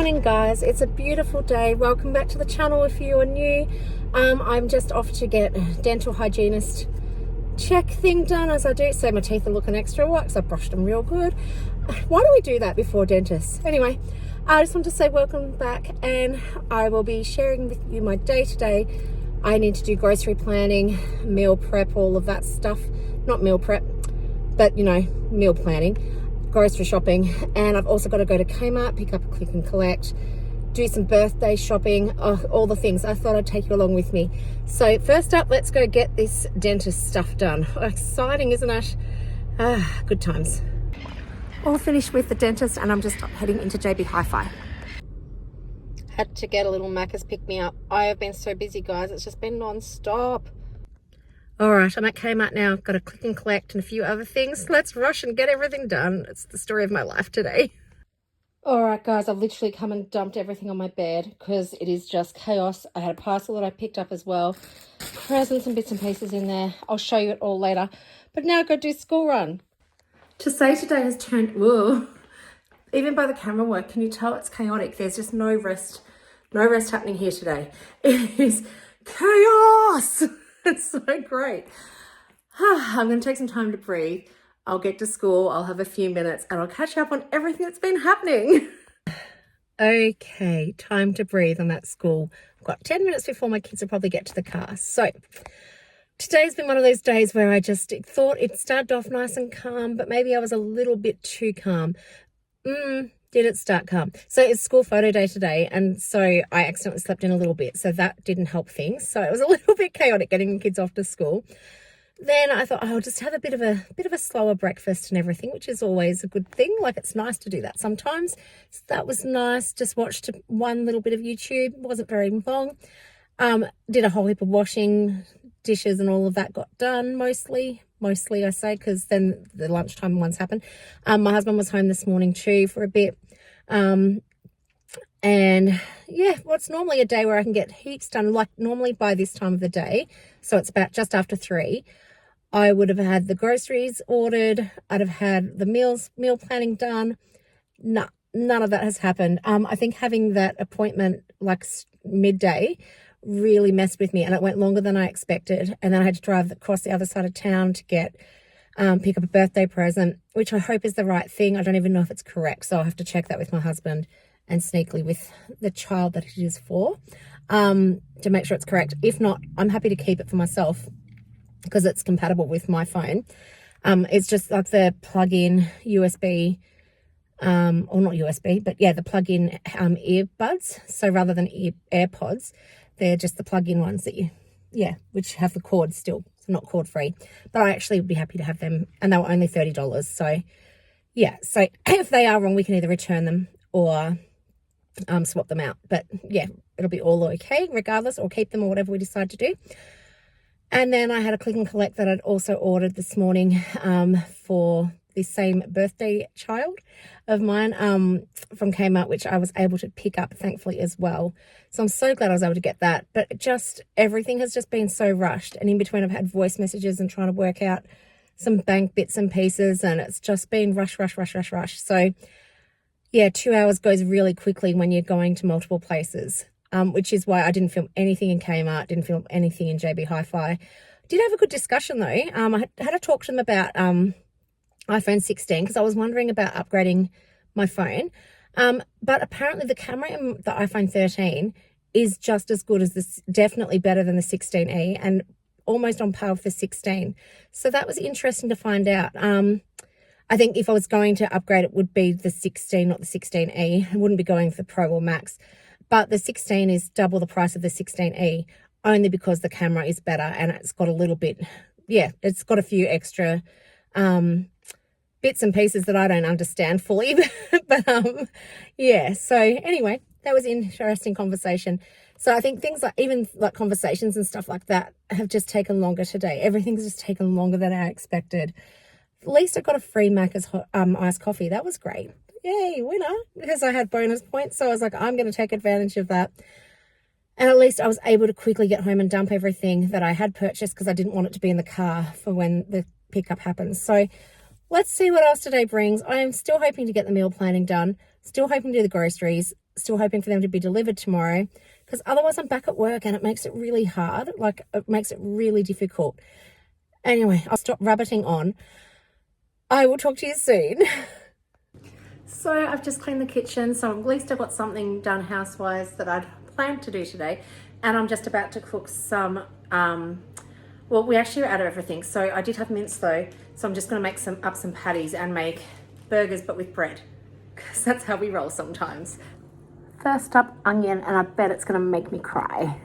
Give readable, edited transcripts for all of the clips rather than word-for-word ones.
Morning guys, it's a beautiful day. Welcome back to the channel if you are new. I'm just off to get a dental hygienist check thing done as I do, so my teeth are looking extra white because I brushed them real good. Why do we do that before dentists? Anyway, I just want to say welcome back, and I will be sharing with you my day today. I need to do grocery planning, meal prep, all of that stuff. Not meal prep, but you know, meal planning, grocery shopping, and I've also got to go to Kmart, pick up a click and collect, do some birthday shopping, all the things. I thought I'd take you along with me. So first up, let's go get this dentist stuff done. Exciting, isn't it? Good times. All finished with the dentist, and I'm just heading into JB Hi-Fi. Had to get a little Macca's pick me up. I have been so busy, guys. It's just been non-stop. All right, I'm at Kmart now. I've got to click and collect and a few other things. Let's rush and get everything done. It's the story of my life today. All right, guys, I've literally come and dumped everything on my bed because it is just chaos. I had a parcel that I picked up as well. Presents and bits and pieces in there. I'll show you it all later. But now I've got to do school run. To say today has turned, whoa. Even by the camera work, can you tell it's chaotic? There's just no rest happening here today. It is chaos. It's so great. I'm going to take some time to breathe. I'll get to school. I'll have a few minutes and I'll catch up on everything that's been happening. Okay, time to breathe. I'm at school. I've got 10 minutes before my kids will probably get to the car. So today's been one of those days where I just thought it started off nice and calm, but maybe I was a little bit too calm. Did it start calm? So it's school photo day today, and so I accidentally slept in a little bit, so that didn't help things. So it was a little bit chaotic getting the kids off to school. Then I thought, I'll just have a bit of a slower breakfast and everything, which is always a good thing. Like, it's nice to do that sometimes. So that was nice. Just watched one little bit of YouTube. It wasn't very long. Did a whole heap of washing, dishes and all of that got done mostly I say, because then the lunchtime ones happened. My husband was home this morning too for a bit. And yeah, what's normally a day where I can get heaps done, like normally by this time of the day, so it's about just after 3, I would have had the groceries ordered, I'd have had the meal planning done. No, none of that has happened. I think having that appointment like midday really messed with me, and it went longer than I expected, and then I had to drive across the other side of town to get pick up a birthday present, which I hope is the right thing. I don't even know if it's correct, so I'll have to check that with my husband and sneakily with the child that it is for, to make sure it's correct. If not, I'm happy to keep it for myself because it's compatible with my phone. It's just like the plug-in USB, or not USB, but yeah, the plug-in earbuds. So rather than AirPods, they're just the plug-in ones that which have the cord still, so not cord free. But I actually would be happy to have them, and they were only $30. So yeah, so if they are wrong, we can either return them or swap them out. But yeah, it'll be all okay regardless, or keep them, or whatever we decide to do. And then I had a click and collect that I'd also ordered this morning for the same birthday child of mine from Kmart, which I was able to pick up thankfully as well. So I'm so glad I was able to get that. But just everything has just been so rushed, and in between I've had voice messages and trying to work out some bank bits and pieces, and it's just been rush. So yeah, 2 hours goes really quickly when you're going to multiple places, which is why I didn't film anything in Kmart, didn't film anything in JB Hi-Fi. Did have a good discussion though. I had a talk to them about iPhone 16 because I was wondering about upgrading my phone. But apparently the camera in the iPhone 13 is just as good as this, definitely better than the 16e, and almost on par with the 16. So that was interesting to find out. I think if I was going to upgrade, it would be the 16, not the 16e. I wouldn't be going for Pro or Max. But the 16 is double the price of the 16e, only because the camera is better, and it's got a little bit, it's got a few extra bits and pieces that I don't understand fully. But yeah, so anyway, that was an interesting conversation. So I think things like, even like conversations and stuff like that, have just taken longer today. Everything's just taken longer than I expected. At least I got a free Macca's iced coffee. That was great. Yay, winner. Because I had bonus points. So I was like, I'm going to take advantage of that. And at least I was able to quickly get home and dump everything that I had purchased, because I didn't want it to be in the car for when the pickup happens. So let's see what else today brings. I am still hoping to get the meal planning done. Still hoping to do the groceries. still hoping for them to be delivered tomorrow, because otherwise I'm back at work and it makes it really hard. Like, it makes it really difficult. Anyway, I'll stop rabbiting on. I will talk to you soon. So I've just cleaned the kitchen, so at least I've got something done housewise that I'd planned to do today. And I'm just about to cook some, well, we actually are out of everything. So I did have mince though, so I'm just gonna make some patties and make burgers, but with bread, because that's how we roll sometimes. First up, onion, and I bet it's gonna make me cry.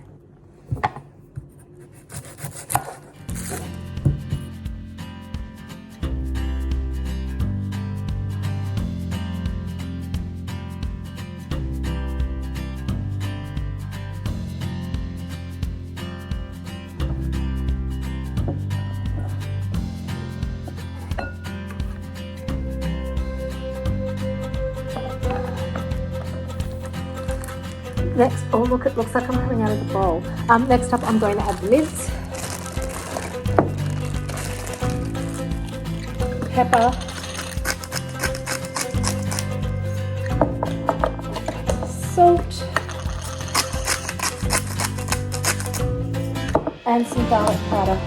Next, oh look, it looks like I'm coming out of the bowl. Next up, I'm going to add the mince, pepper, salt, and some garlic powder.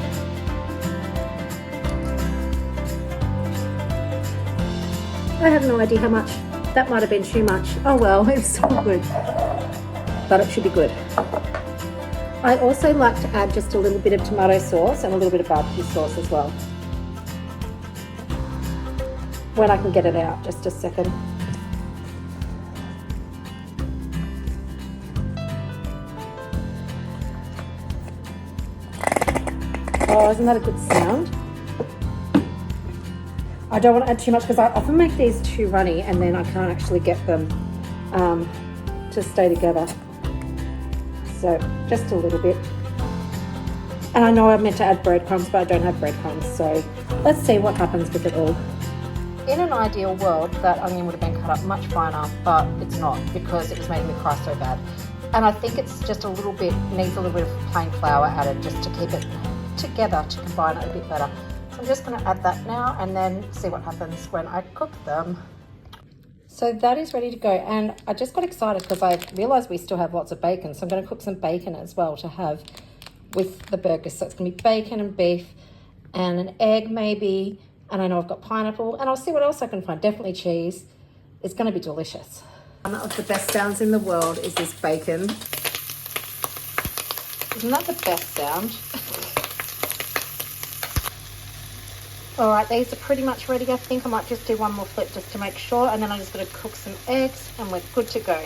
I have no idea how much. That might have been too much. Oh well, it's still good. But it should be good. I also like to add just a little bit of tomato sauce and a little bit of barbecue sauce as well. When I can get it out, just a second. Oh, isn't that a good sound? I don't want to add too much because I often make these too runny and then I can't actually get them to stay together. So just a little bit. And I know I meant to add breadcrumbs, but I don't have breadcrumbs. So let's see what happens with it all. In an ideal world, that onion would have been cut up much finer, but it's not because it was making me cry so bad. And I think it's just a little bit, needs a little bit of plain flour added just to keep it together, to combine it a bit better. So I'm just going to add that now and then see what happens when I cook them. So that is ready to go, and I just got excited because I realised we still have lots of bacon, so I'm going to cook some bacon as well to have with the burgers. So it's going to be bacon and beef and an egg maybe, and I know I've got pineapple, and I'll see what else I can find. Definitely cheese. It's going to be delicious. One of the best sounds in the world is this bacon. Isn't that the best sound? All right, these are pretty much ready. I think I might just do one more flip just to make sure, and then I'm just going to cook some eggs and we're good to go.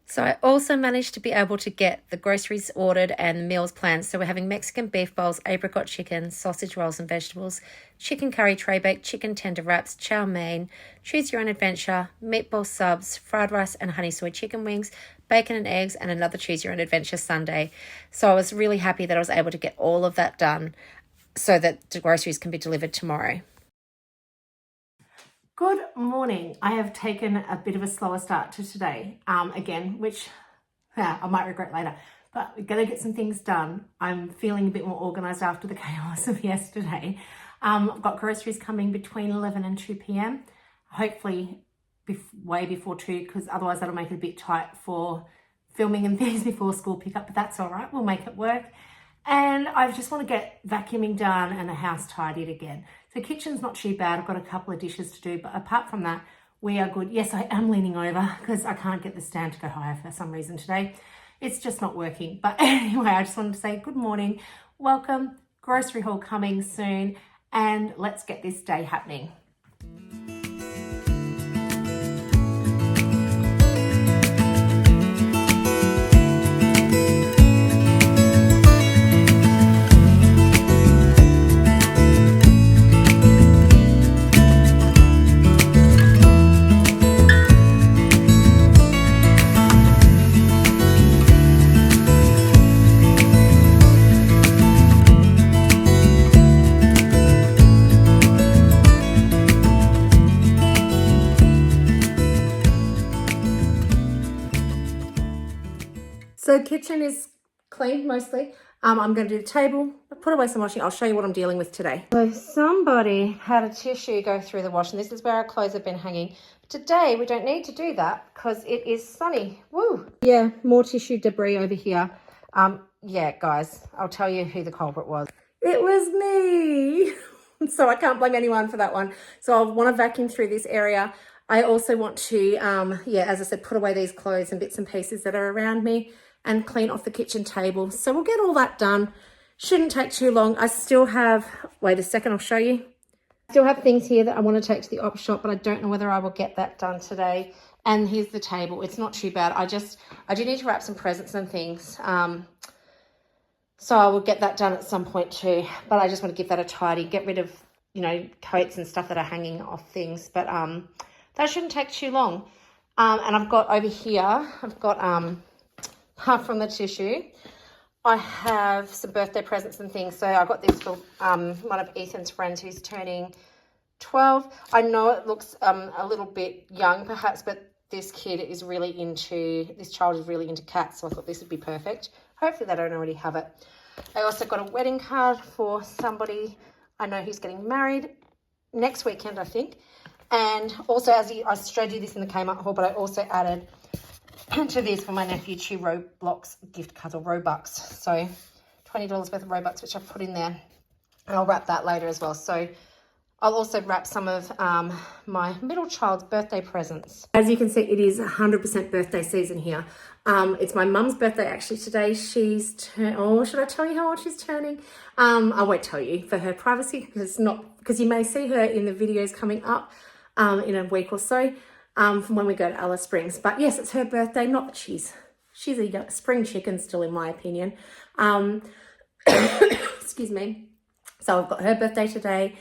So I also managed to be able to get the groceries ordered and the meals planned. So we're having Mexican beef bowls, apricot chicken, sausage rolls and vegetables, chicken curry tray baked, chicken tender wraps, chow mein, choose your own adventure, meatball subs, fried rice and honey soy chicken wings, bacon and eggs, and another choose your own adventure sundae. So I was really happy that I was able to get all of that done so that the groceries can be delivered tomorrow. Good morning. I have taken a bit of a slower start to today, again, which I might regret later, but we're going to get some things done. I'm feeling a bit more organised after the chaos of yesterday. I've got groceries coming between 11 and 2 p.m, hopefully way before 2, because otherwise that'll make it a bit tight for filming and things before school pickup, but that's all right. We'll make it work. And I just want to get vacuuming done and the house tidied again. The kitchen's not too bad. I've got a couple of dishes to do, but apart from that, we are good. Yes, I am leaning over because I can't get the stand to go higher for some reason today. It's just not working. But anyway, I just wanted to say good morning. Welcome. Grocery haul coming soon. And let's get this day happening. So kitchen is cleaned mostly. I'm going to do the table, put away some washing. I'll show you what I'm dealing with today. So somebody had a tissue go through the wash, and this is where our clothes have been hanging. Today, we don't need to do that because it is sunny. Woo! Yeah, more tissue debris over here. Yeah, guys, I'll tell you who the culprit was. It was me. So I can't blame anyone for that one. So I want to vacuum through this area. I also want to, yeah, as I said, put away these clothes and bits and pieces that are around me and clean off the kitchen table. So we'll get all that done. Shouldn't take too long. I still have, wait a second, I'll show you. I still have things here that I want to take to the op shop, but I don't know whether I will get that done today. And here's the table. It's not too bad. I do need to wrap some presents and things. So I will get that done at some point too. But I just want to give that a tidy, get rid of, you know, coats and stuff that are hanging off things. But that shouldn't take too long. And I've got over here, I've got, apart from the tissue, I have some birthday presents and things. So I got this for one of Ethan's friends who's turning 12. I know it looks a little bit young perhaps, but this child is really into cats. So I thought this would be perfect. Hopefully they don't already have it. I also got a wedding card for somebody I know who's getting married next weekend, I think. And also, I showed you this in the Kmart haul, but I also added to this for my nephew 2 Roblox gift cards, or Robux. So $20 worth of Robux, which I've put in there. And I'll wrap that later as well. So I'll also wrap some of my middle child's birthday presents. As you can see, it is 100% birthday season here. It's my mum's birthday actually today. She's oh, should I tell you how old she's turning? I won't tell you for her privacy, because you may see her in the videos coming up in a week or so from when we go to Alice Springs. But yes, it's her birthday. Not that she's a young spring chicken still, in my opinion. Excuse me. So I've got her birthday today.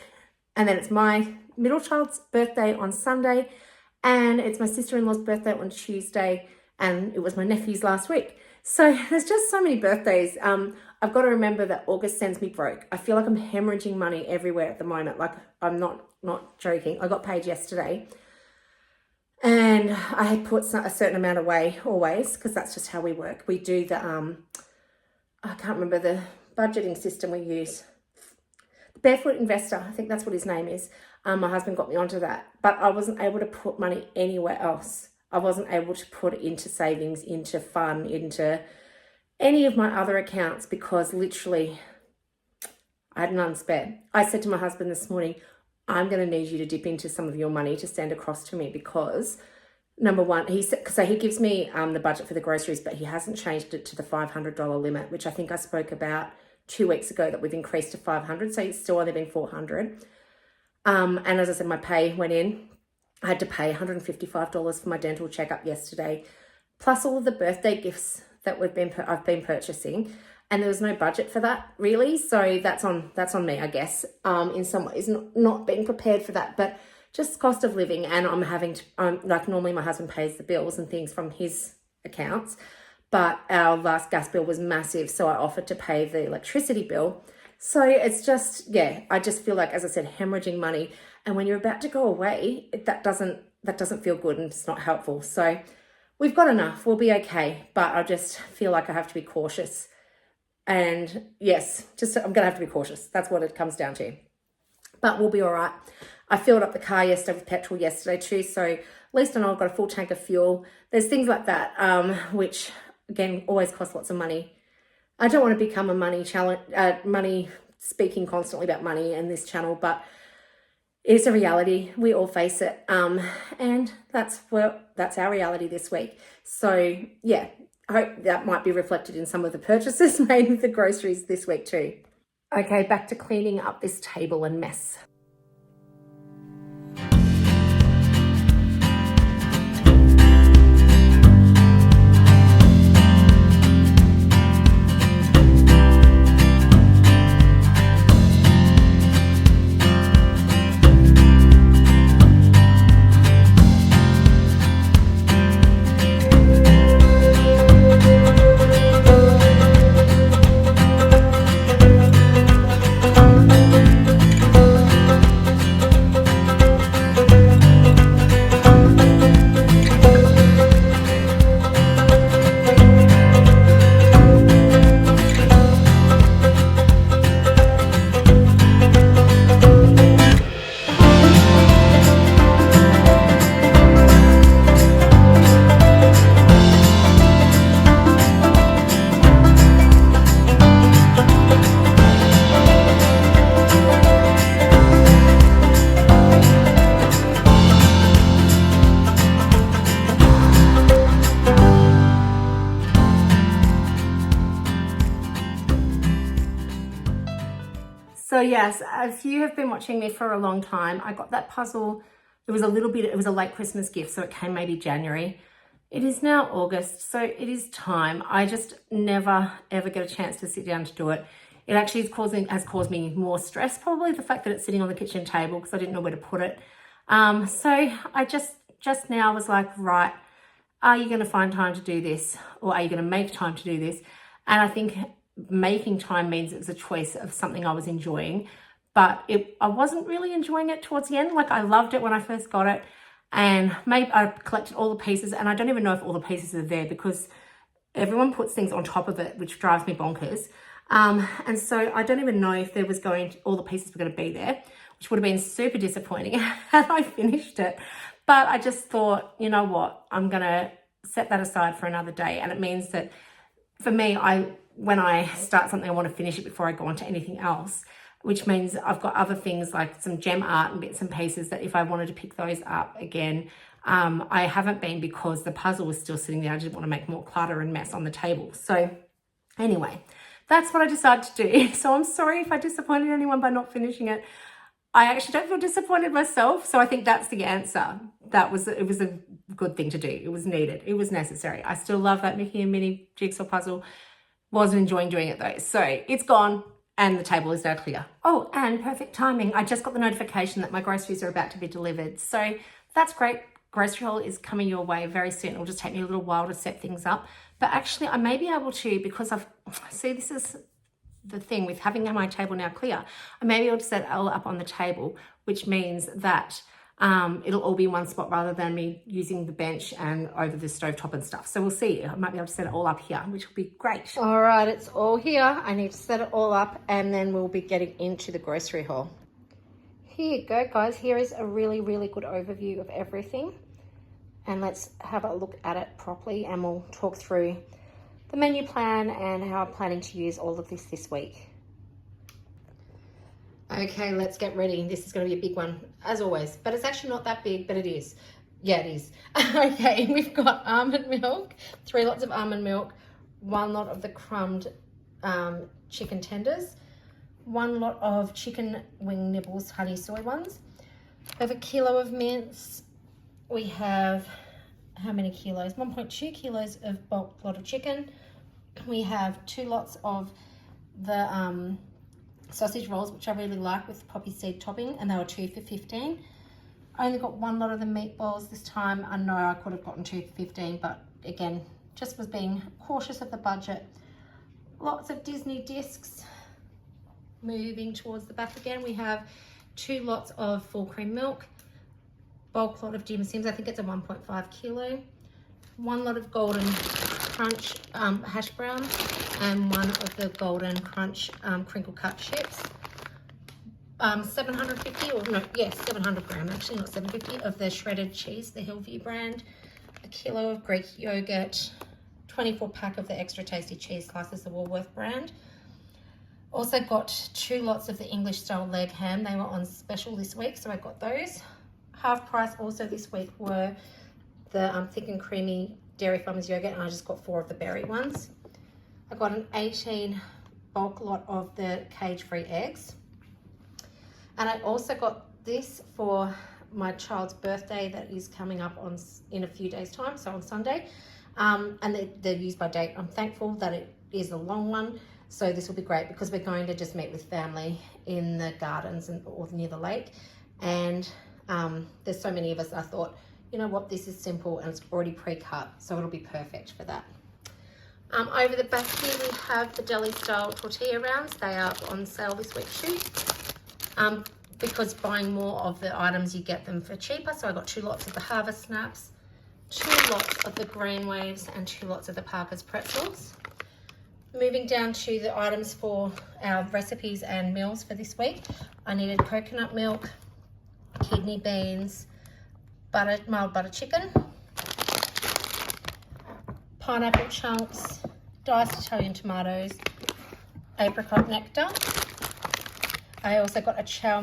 And then it's my middle child's birthday on Sunday, and it's my sister-in-law's birthday on Tuesday, and it was my nephew's last week. So there's just so many birthdays. I've got to remember that August sends me broke. I feel like I'm hemorrhaging money everywhere at the moment. Like, I'm not joking. I got paid yesterday, and I had put a certain amount away always, because that's just how we work. We do the, I can't remember the budgeting system we use. Barefoot Investor, I think that's what his name is. My husband got me onto that, but I wasn't able to put money anywhere else. I wasn't able to put it into savings, into fun, into any of my other accounts, because literally I had none spare. I said to my husband this morning, I'm going to need you to dip into some of your money to send across to me, because number one, he said, so he gives me the budget for the groceries, but he hasn't changed it to the $500 limit, which I think I spoke about 2 weeks ago, that we've increased to 500, so it's still only been 400. And as I said, my pay went in. I had to pay $155 for my dental checkup yesterday, plus all of the birthday gifts that I've been purchasing, and there was no budget for that really. So that's on me, I guess. In some ways, not being prepared for that, but just cost of living, and I'm having to like, normally my husband pays the bills and things from his accounts. But our last gas bill was massive, so I offered to pay the electricity bill. So it's just, yeah, I just feel like, as I said, hemorrhaging money. And when you're about to go away, that doesn't feel good, and it's not helpful. So we've got enough, we'll be okay. But I just feel like I have to be cautious. And yes, I'm gonna have to be cautious. That's what it comes down to. But we'll be all right. I filled up the car yesterday with petrol yesterday too. So at least I know I've got a full tank of fuel. There's things like that, which, again, always cost lots of money. I don't want to become a money speaking constantly about money in this channel, but it's a reality. We all face it, and that's our reality this week. So yeah, I hope that might be reflected in some of the purchases made with the groceries this week too. Okay, back to cleaning up this table and mess. So yes, if you have been watching me for a long time, I got that puzzle. It was a late Christmas gift, so it came maybe January. It is now August, so it is time. I just never, ever get a chance to sit down to do it. It actually has caused me more stress, probably the fact that it's sitting on the kitchen table because I didn't know where to put it. So I just now was like, right, are you going to find time to do this, or are you going to make time to do this? And I think making time means it was a choice of something I was enjoying, but I wasn't really enjoying it towards the end. Like, I loved it when I first got it, and maybe I collected all the pieces, and I don't even know if all the pieces are there because everyone puts things on top of it, which drives me bonkers. And so I don't even know if all the pieces were going to be there, which would have been super disappointing had I finished it. But I just thought, you know what, I'm going to set that aside for another day. And it means that for me, when I start something, I want to finish it before I go on to anything else, which means I've got other things like some gem art and bits and pieces that if I wanted to pick those up again, I haven't been because the puzzle was still sitting there. I didn't want to make more clutter and mess on the table. So anyway, that's what I decided to do. So I'm sorry if I disappointed anyone by not finishing it. I actually don't feel disappointed myself. So I think that's the answer. It was a good thing to do. It was needed. It was necessary. I still love that Mickey and Minnie jigsaw puzzle. Wasn't enjoying doing it though. So it's gone and the table is now clear. Oh, and perfect timing. I just got the notification that my groceries are about to be delivered. So that's great. Grocery haul is coming your way very soon. It'll just take me a little while to set things up. But actually I may be able to, because this is the thing with having my table now clear, I may be able to set it all up on the table, which means that it'll all be in one spot rather than me using the bench and over the stovetop and stuff. So we'll see. I might be able to set it all up here, which will be great. All right, it's all here. I need to set it all up and then we'll be getting into the grocery haul. Here you go, guys. Here is a really, really good overview of everything. And let's have a look at it properly and we'll talk through the menu plan and how I'm planning to use all of this week. Okay, let's get ready. This is going to be a big one, as always, but it's actually not that big, but it is. Yeah, it is. Okay, we've got almond milk, 3 lots of almond milk, 1 lot of the crumbed chicken tenders, 1 lot of chicken wing nibbles, honey soy ones. We have a kilo of mince. We have, how many kilos? 1.2 kilos of bulk lot of chicken. We have 2 lots of the sausage rolls, which I really like with poppy seed topping, and they were 2 for 15. I only got 1 lot of the meatballs this time. I know I could have gotten 2 for 15, but again, just was being cautious of the budget. Lots of Disney discs. Moving towards the back again, we have 2 lots of full cream milk, bulk lot of Dim Sims, I think it's a 1.5 kilo, 1 lot of golden crunch hash brown, and 1 of the golden crunch crinkle cut chips. 750, or no, yes, 700 gram, actually not 750, of the shredded cheese, the Hillview brand, a kilo of Greek yogurt, 24 pack of the extra tasty cheese slices, the Woolworths brand. Also got 2 lots of the English style leg ham. They were on special this week, so I got those. Half price also this week were the thick and creamy Dairy Farmers yogurt, and I just got 4 of the berry ones. I got an 18 bulk lot of the cage-free eggs. And I also got this for my child's birthday that is coming up in a few days' time, so on Sunday. And they're used by date. I'm thankful that it is a long one, so this will be great because we're going to just meet with family in the gardens or near the lake. And there's so many of us, I thought, you know what, this is simple and it's already pre-cut, so it'll be perfect for that. Over the back here we have the deli style tortilla rounds. They are on sale this week too. Because buying more of the items, you get them for cheaper. So I got 2 lots of the Harvest Snaps, 2 lots of the Green Waves, and 2 lots of the Parker's Pretzels. Moving down to the items for our recipes and meals for this week. I needed coconut milk, kidney beans, mild butter chicken, pineapple chunks, diced Italian tomatoes, apricot nectar. I also got a chow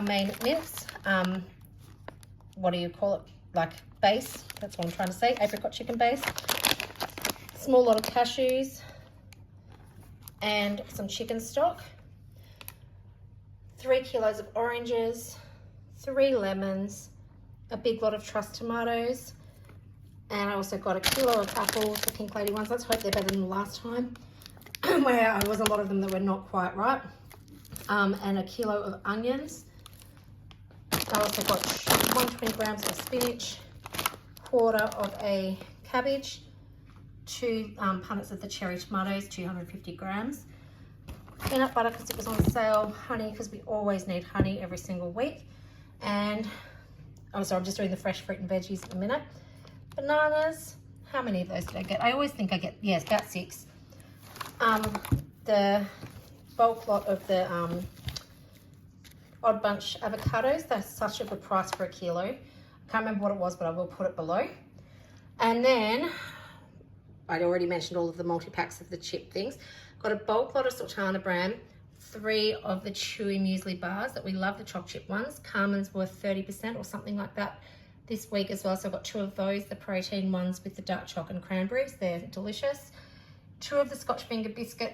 mein mince, what do you call it, like base, that's what I'm trying to say, apricot chicken base, small lot of cashews, and some chicken stock. 3 kilos of oranges, 3 lemons, a big lot of truss tomatoes, and I also got a kilo of apples, the Pink Lady ones. Let's hope they're better than the last time, where there was a lot of them that were not quite right. And a kilo of onions. I also got 120 grams of spinach, quarter of a cabbage, 2 punnets of the cherry tomatoes, 250 grams. Peanut butter because it was on sale, honey because we always need honey every single week, and I'm just doing the fresh fruit and veggies at the minute. Bananas, how many of those did I get? I always think I get, yes, about 6. The bulk lot of the Odd Bunch avocados, they're such a good price for a kilo. I can't remember what it was, but I will put it below. And then I'd already mentioned all of the multi-packs of the chip things. Got a bulk lot of Sultana brand, 3 of the chewy muesli bars that we love, the choc chip ones. Carmen's worth 30% or something like that this week as well. So I've got 2 of those, the protein ones with the dark choc and cranberries. They're delicious. 2 of the Scotch finger biscuits.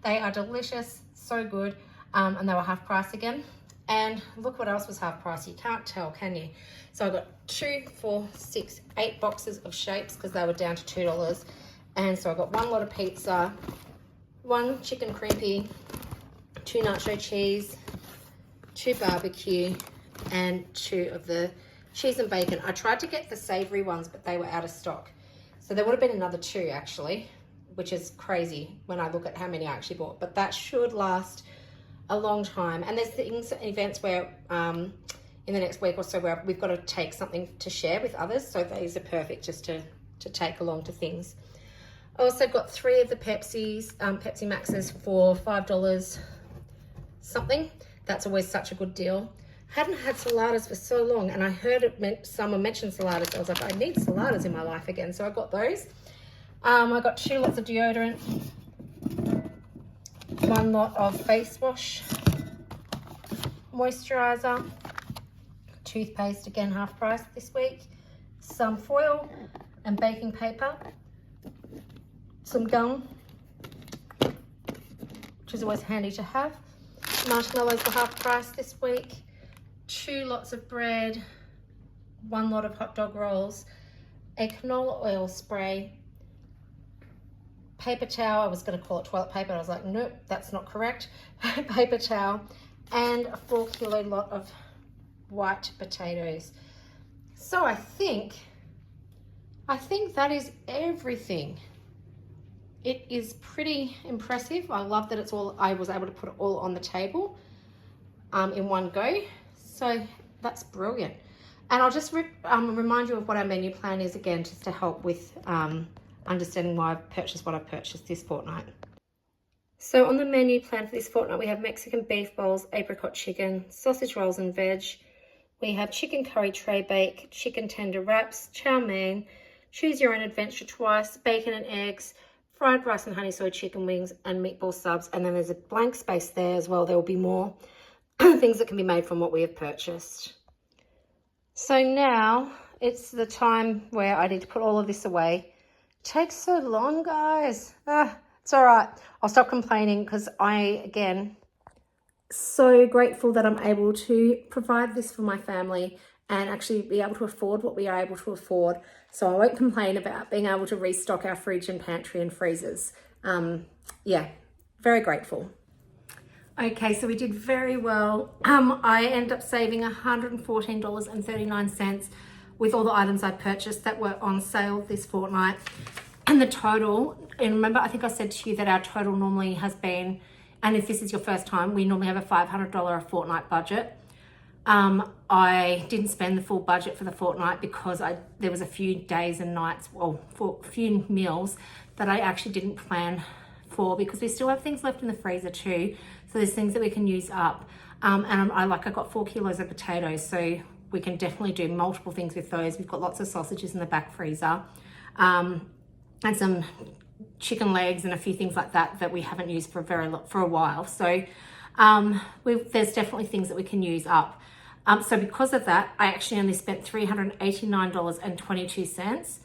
They are delicious, so good, and they were half price again. And look what else was half price. You can't tell, can you? So I got 2, 4, 6, 8 boxes of shapes because they were down to $2. And so I got 1 lot of pizza, 1 chicken crimpy, 2 nacho cheese, 2 barbecue, and 2 of the cheese and bacon. I tried to get the savory ones, but they were out of stock. So there would have been another 2 actually, which is crazy when I look at how many I actually bought. But that should last a long time. And there's things, events where in the next week or so where we've got to take something to share with others. So these are perfect just to take along to things. I also got 3 of the Pepsi Maxes for $5 something. That's always such a good deal. Hadn't had saladas for so long, and I heard someone mention saladas. I was like, I need saladas in my life again. So I got those. I got 2 lots of deodorant, 1 lot of face wash, moisturizer, toothpaste, again half price this week, some foil and baking paper, some gum, which is always handy to have. Marshmallows were half price this week, 2 lots of bread, 1 lot of hot dog rolls, a canola oil spray, paper towel. I was going to call it toilet paper. I was like, nope, that's not correct. Paper towel, and a 4 kilo lot of white potatoes. So I think that is everything. It is pretty impressive. I love that I was able to put it all on the table in one go. So that's brilliant. And I'll just remind you of what our menu plan is again, just to help with understanding why I've purchased what I've purchased this fortnight. So on the menu plan for this fortnight, we have Mexican beef bowls, apricot chicken, sausage rolls and veg. We have chicken curry tray bake, chicken tender wraps, chow mein, choose your own adventure twice, bacon and eggs, fried rice and honey soy chicken wings, and meatball subs. And then there's a blank space there as well. There will be more things that can be made from what we have purchased. So now it's the time where I need to put all of this away. It takes so long, guys. It's all right. I'll stop complaining because again, so grateful that I'm able to provide this for my family and actually be able to afford what we are able to afford. So I won't complain about being able to restock our fridge and pantry and freezers. Yeah, very grateful. Okay, so we did very well. I ended up saving $114.39 with all the items I purchased that were on sale this fortnight. And the total, and remember, I think I said to you that our total normally has been, and if this is your first time, we normally have a $500 a fortnight budget. I didn't spend the full budget for the fortnight because there was a few days and nights, well, for a few meals that I actually didn't plan for because we still have things left in the freezer too. So there's things that we can use up. And I got 4 kilos of potatoes, so we can definitely do multiple things with those. We've got lots of sausages in the back freezer, and some chicken legs and a few things like that we haven't used for a while. So there's definitely things that we can use up. So because of that, I actually only spent $389.22,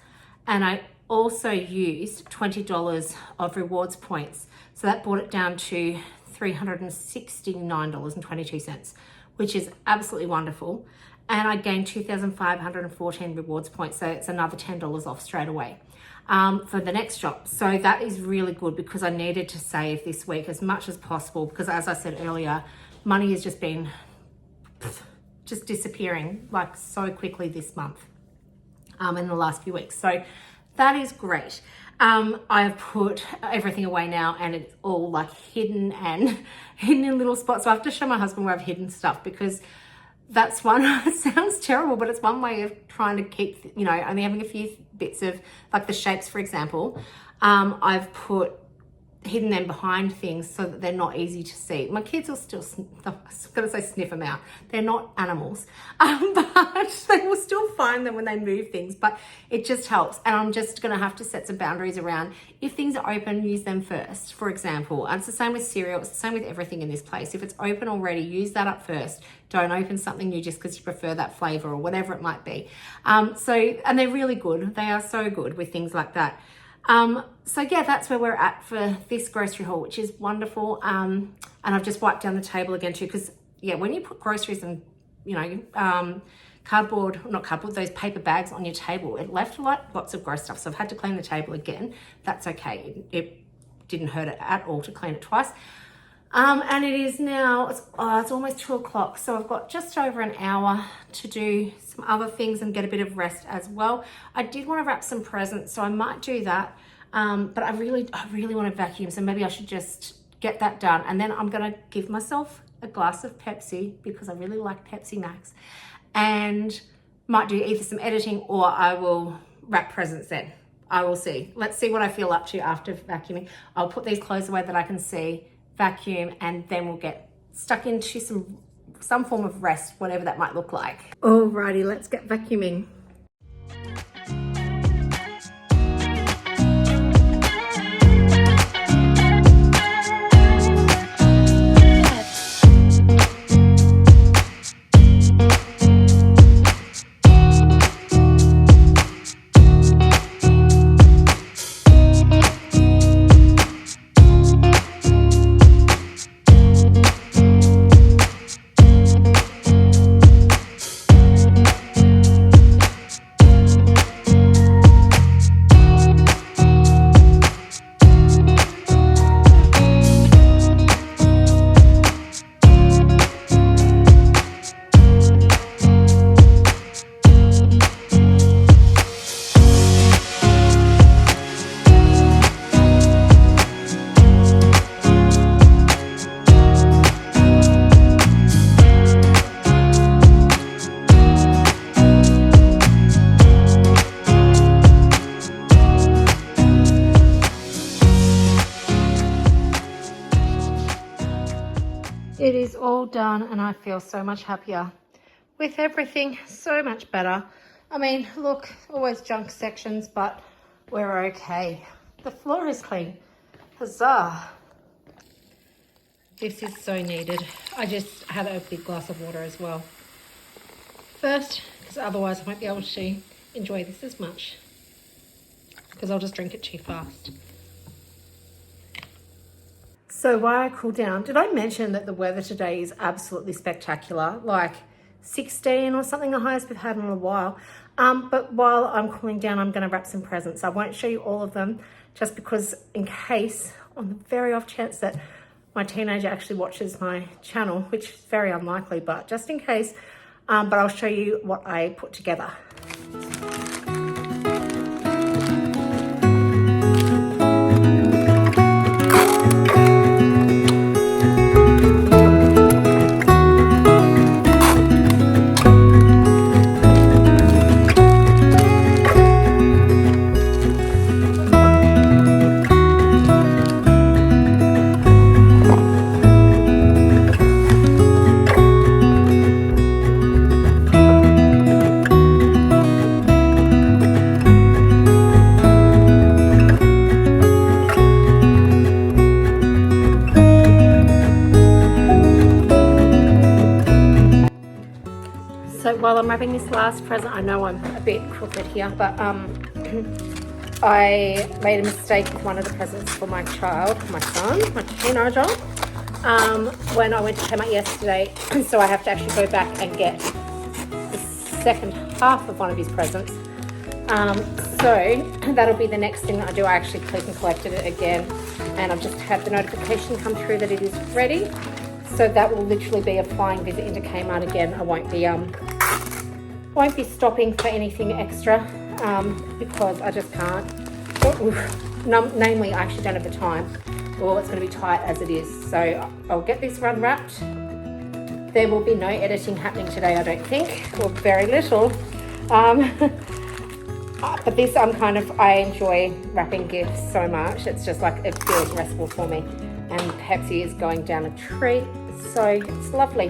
and also used $20 of rewards points. So that brought it down to $369.22, which is absolutely wonderful. And I gained 2,514 rewards points. So it's another $10 off straight away for the next shop. So that is really good because I needed to save this week as much as possible because, as I said earlier, money has just been just disappearing like so quickly this month in the last few weeks. So that is great. I've put everything away now and it's all like hidden and hidden in little spots. So I have to show my husband where I've hidden stuff because that's one, it sounds terrible, but it's one way of trying to keep, you know, only having a few bits of like the shapes, for example. I've put hidden them behind things so that they're not easy to see. My kids will still, I'm gonna say sniff them out. They're not animals, but they will still find them when they move things, but it just helps. And I'm just gonna have to set some boundaries around if things are open, use them first, for example. And it's the same with cereal, it's the same with everything in this place. If it's open already, use that up first. Don't open something new just because you prefer that flavor or whatever it might be. And they're really good. They are so good with things like that. So yeah, that's where we're at for this grocery haul, which is wonderful. And I've just wiped down the table again too, because yeah, when you put groceries and, you know, not cardboard, those paper bags on your table, it left lots of gross stuff. So I've had to clean the table again. That's okay. It didn't hurt it at all to clean it twice. And it is now, it's almost 2 o'clock. So I've got just over an hour to do some other things and get a bit of rest as well. I did want to wrap some presents, so I might do that. But I really want to vacuum. So maybe I should just get that done. And then I'm going to give myself a glass of Pepsi because I really like Pepsi Max, and might do either some editing or I will wrap presents then. I will see. Let's see what I feel up to after vacuuming. I'll put these clothes away that I can see, vacuum, and then we'll get stuck into some form of rest, whatever that might look like. Alrighty, let's get vacuuming. It is all done and I feel so much happier with everything, so much better. I mean, look, always junk sections, but we're okay. The floor is clean. Huzzah. This is so needed. I just had a big glass of water as well. First, because otherwise I won't be able to enjoy this as much because I'll just drink it too fast. So while I cool down, did I mention that the weather today is absolutely spectacular? Like 16 or something, the highest we've had in a while. But while I'm cooling down, I'm going to wrap some presents. I won't show you all of them just because in case, on the very off chance that my teenager actually watches my channel, which is very unlikely, but just in case, but I'll show you what I put together. So while I'm wrapping this last present, I know I'm a bit crooked here, but I made a mistake with one of the presents for my child, my son, my teenager, when I went to Kmart yesterday. So I have to actually go back and get the second half of one of his presents. So that'll be the next thing that I do. I actually click and collected it again, and I've just had the notification come through that it is ready. So that will literally be a flying visit into Kmart again. I won't be stopping for anything extra because I just can't. Namely, I actually don't have the time, or it's going to be tight as it is. So I'll get this one wrapped. There will be no editing happening today, I don't think, or very little. But this, I enjoy wrapping gifts so much. It's just like, it feels restful for me. And Pepsi is going down a treat, so it's lovely.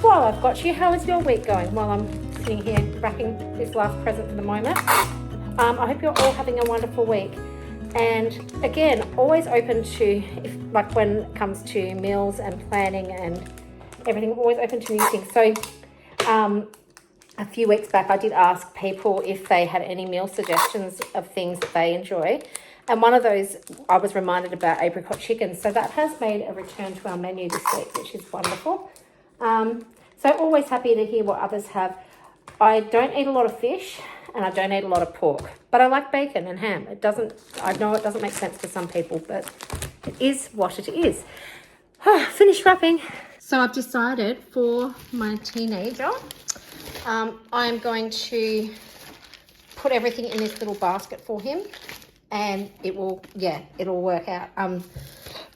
While I've got you, how is your week going while I'm sitting here wrapping this last present for the moment? I hope you're all having a wonderful week. And again, always open to, like when it comes to meals and planning and everything, always open to new things. So a few weeks back, I did ask people if they had any meal suggestions of things that they enjoy. And one of those, I was reminded about apricot chicken. So that has made a return to our menu this week, which is wonderful. So always happy to hear what others have. I don't eat a lot of fish and I don't eat a lot of pork, but I like bacon and ham. I know it doesn't make sense to some people, but it is what it is. Finished wrapping. So I've decided for my teenager, I'm going to put everything in this little basket for him, and it'll work out. I'm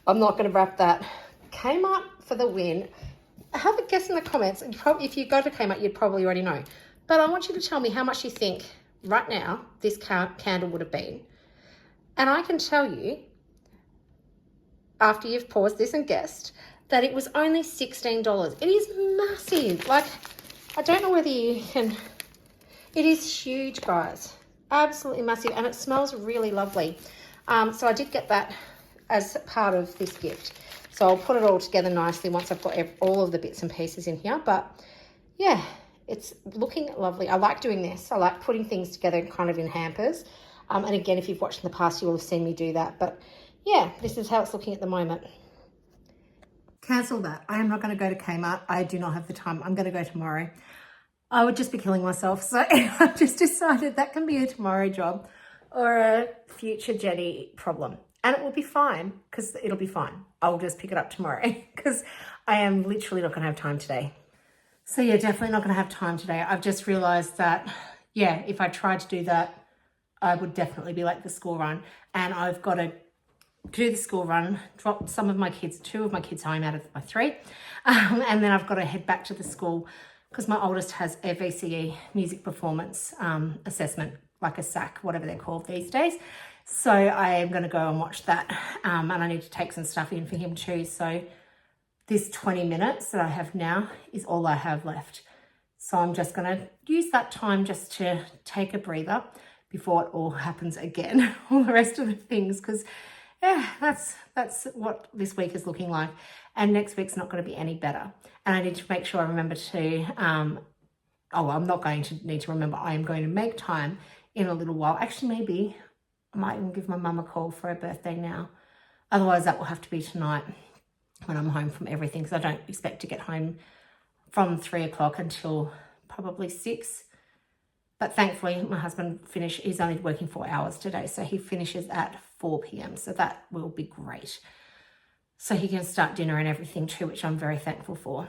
not going to wrap that. Kmart for the win. Have a guess in the comments. If you go to Kmart, you'd probably already know. But I want you to tell me how much you think right now this candle would have been. And I can tell you, after you've paused this and guessed, that it was only $16. It is massive. Like, I don't know whether you can... It is huge, guys. Absolutely massive. And it smells really lovely. So I did get that as part of this gift. So I'll put it all together nicely once I've got all of the bits and pieces in here. But yeah, it's looking lovely. I like doing this. I like putting things together kind of in hampers. And again, if you've watched in the past, you will have seen me do that. But yeah, this is how it's looking at the moment. Cancel that. I am not going to go to Kmart. I do not have the time. I'm going to go tomorrow. I would just be killing myself. So I've just decided that can be a tomorrow job or a future Jenny problem. And it will be fine, because it'll be fine. I'll just pick it up tomorrow because I am literally not going to have time today. So yeah, definitely not going to have time today. I've just realised that, yeah, if I tried to do that, I would definitely be like the school run. And I've got to do the school run, drop two of my kids home out of my three. And then I've got to head back to the school because my oldest has a VCE music performance assessment, like a SAC, whatever they're called these days. So I am going to go and watch that, and I need to take some stuff in for him too. So this 20 minutes that I have now is all I have left. So I'm just going to use that time just to take a breather before it all happens again, all the rest of the things, because yeah, that's what this week is looking like. And next week's not going to be any better. And I need to make sure I remember to, I'm not going to need to remember, I am going to make time in a little while. Actually, maybe I might even give my mum a call for her birthday now. Otherwise, that will have to be tonight when I'm home from everything, because I don't expect to get home from 3 o'clock until probably 6. But thankfully, my husband he's only working 4 hours today, so he finishes at 4 p.m. So that will be great. So he can start dinner and everything too, which I'm very thankful for.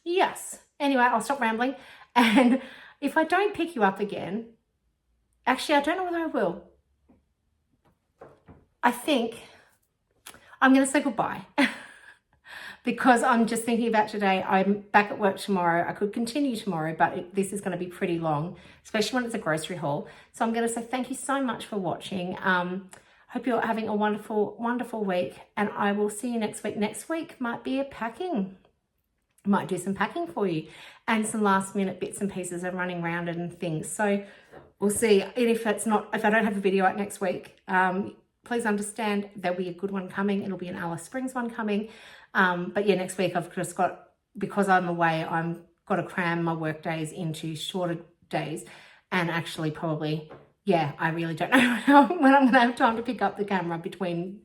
Yes. Anyway, I'll stop rambling. And if I don't pick you up again, actually, I don't know whether I will. I think I'm going to say goodbye because I'm just thinking about today. I'm back at work tomorrow. I could continue tomorrow, but this is going to be pretty long, especially when it's a grocery haul. So I'm going to say thank you so much for watching. Hope you're having a wonderful, wonderful week, and I will see you next week. Next week might be a packing. Might do some packing for you and some last minute bits and pieces of running around and things. So we'll see. And if I don't have a video out next week, please understand there'll be a good one coming. It'll be an Alice Springs one coming. But yeah, next week I've just got, because I'm away, I'm got to cram my work days into shorter days and actually probably, yeah, I really don't know when I'm going to have time to pick up the camera between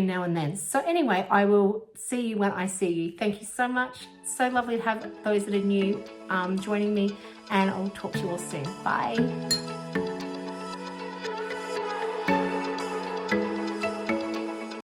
now and then. So anyway, I will see you when I see you. Thank you so much. So lovely to have those that are new joining me, and I'll talk to you all soon. Bye.